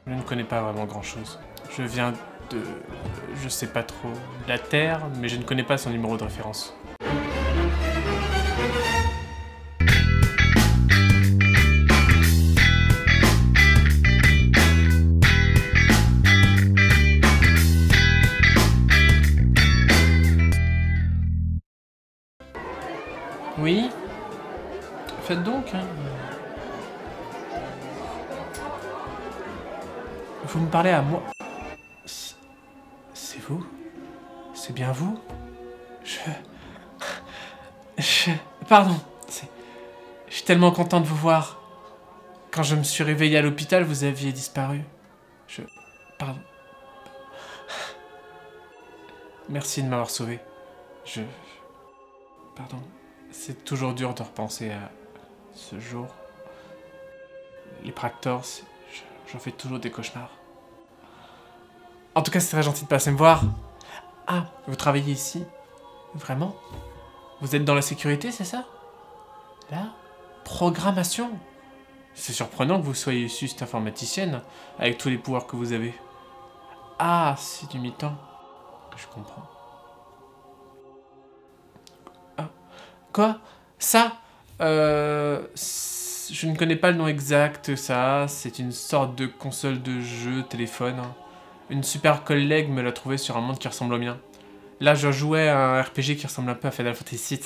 Je ne connais pas vraiment grand-chose. Je viens de... je sais pas trop... la Terre, mais je ne connais pas son numéro de référence. Oui? Faites donc, hein. Vous me parlez à moi? C'est vous? C'est bien vous? Pardon. Je suis tellement content de vous voir. Quand je me suis réveillé à l'hôpital, vous aviez disparu. Pardon. Merci de m'avoir sauvé. Pardon. C'est toujours dur de repenser à ce jour. Les Practors, j'en fais toujours des cauchemars. En tout cas, c'est très gentil de passer me voir. Ah, vous travaillez ici? Vraiment? Vous êtes dans la sécurité, c'est ça? La programmation? C'est surprenant que vous soyez juste informaticienne, avec tous les pouvoirs que vous avez. Ah, c'est du mi-temps. Je comprends. Ah. Quoi? Ça? Je ne connais pas le nom exact, ça. C'est une sorte de console de jeu téléphone. Une super collègue me l'a trouvé sur un monde qui ressemble au mien. Là, je jouais à un RPG qui ressemble un peu à Final Fantasy VII.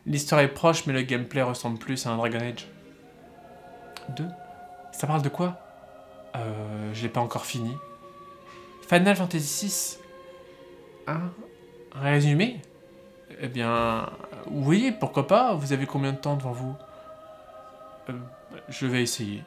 L'histoire est proche, mais le gameplay ressemble plus à un Dragon Age. 2? Ça parle de quoi? Je l'ai pas encore fini. Final Fantasy VI? Un résumé? Eh bien, oui, pourquoi pas? Vous avez combien de temps devant vous? Je vais essayer.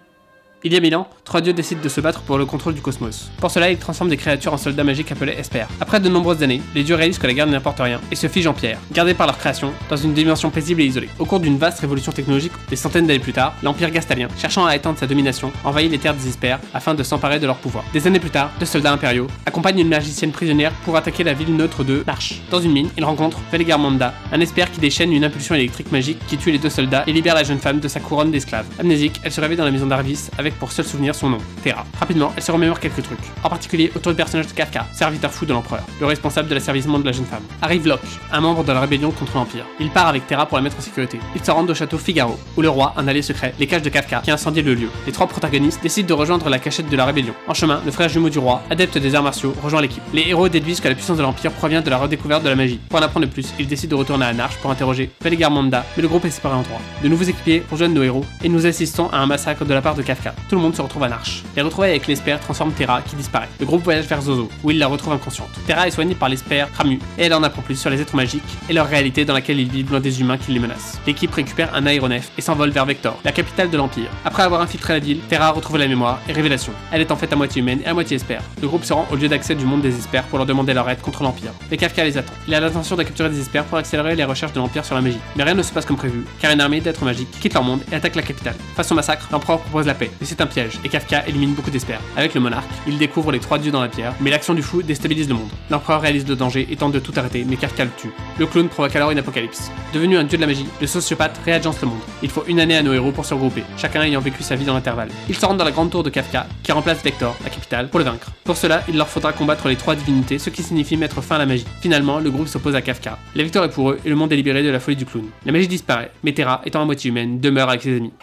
Il y a 1000 ans, 3 dieux décident de se battre pour le contrôle du cosmos. Pour cela, ils transforment des créatures en soldats magiques appelés Esper. Après de nombreuses années, les dieux réalisent que la guerre n'importe rien et se figent en pierre, gardés par leur création, dans une dimension paisible et isolée. Au cours d'une vaste révolution technologique, des centaines d'années plus tard, l'Empire gastalien, cherchant à étendre sa domination, envahit les terres des Esper afin de s'emparer de leur pouvoir. Des années plus tard, 2 soldats impériaux accompagnent une magicienne prisonnière pour attaquer la ville neutre de Marche. Dans une mine, ils rencontrent Veligarmanda, un Esper qui déchaîne une impulsion électrique magique qui tue les 2 soldats et libère la jeune femme de sa couronne d'esclaves. Amnésique, elle se réveille dans la maison d'Arvis avec pour seul souvenir son nom, Terra. Rapidement, elle se remémore quelques trucs, en particulier autour du personnage de Kafka, serviteur fou de l'empereur, le responsable de l'asservissement de la jeune femme. Arrive Locke, un membre de la rébellion contre l'Empire. Il part avec Terra pour la mettre en sécurité. Ils se rendent au château Figaro, où le roi, un allié secret, les cache de Kafka, qui a incendié le lieu. Les 3 protagonistes décident de rejoindre la cachette de la rébellion. En chemin, le frère jumeau du roi, adepte des arts martiaux, rejoint l'équipe. Les héros déduisent que la puissance de l'Empire provient de la redécouverte de la magie. Pour en apprendre plus, ils décident de retourner à Narche pour interroger Veligarmanda, mais le groupe est séparé en 3. De nouveaux équipiers rejoignent nos héros, et nous assistons à un massacre de la part de Kafka. Tout le monde se retrouve à Narche. Les retrouvailles avec l'Esper transforment Terra, qui disparaît. Le groupe voyage vers Zozo, où il la retrouve inconsciente. Terra est soignée par l'Esper Ramu, et elle en apprend plus sur les êtres magiques et leur réalité dans laquelle ils vivent loin des humains qui les menacent. L'équipe récupère un aéronef et s'envole vers Vector, la capitale de l'Empire. Après avoir infiltré la ville, Terra retrouve la mémoire et révélation. Elle est en fait à moitié humaine et à moitié Esper. Le groupe se rend au lieu d'accès du monde des Esper pour leur demander leur aide contre l'Empire. Mais Kafka les attend. Il a l'intention de capturer des Esper pour accélérer les recherches de l'Empire sur la magie. Mais rien ne se passe comme prévu, car une armée d'êtres magiques quitte leur monde et attaque la capitale. Face au massacre, l'empereur propose la paix, mais c'est un piège, et Kafka élimine beaucoup d'Esper. Avec le monarque, il découvre les 3 dieux dans la pierre, mais l'action du fou déstabilise le monde. L'empereur réalise le danger et tente de tout arrêter, mais Kafka le tue. Le clown provoque alors une apocalypse. Devenu un dieu de la magie, le sociopathe réagence le monde. Il faut une année à nos héros pour se regrouper, chacun ayant vécu sa vie dans l'intervalle. Ils se rendent dans la grande tour de Kafka, qui remplace Vector, la capitale, pour le vaincre. Pour cela, il leur faudra combattre les 3 divinités, ce qui signifie mettre fin à la magie. Finalement, le groupe s'oppose à Kafka. La victoire est pour eux et le monde est libéré de la folie du clown. La magie disparaît, mais Terra, étant à moitié humaine, demeure avec ses amis.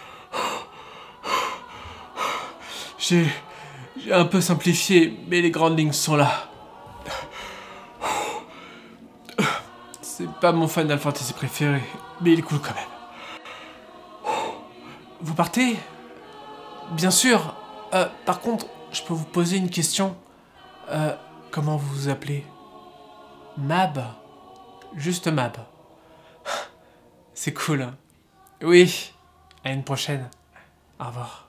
J'ai un peu simplifié, mais les grandes lignes sont là. C'est pas mon Final Fantasy préféré, mais il est cool quand même. Vous partez? Bien sûr. Par contre, je peux vous poser une question. Comment vous vous appelez? Mab? Juste Mab. C'est cool. Oui. À une prochaine. Au revoir.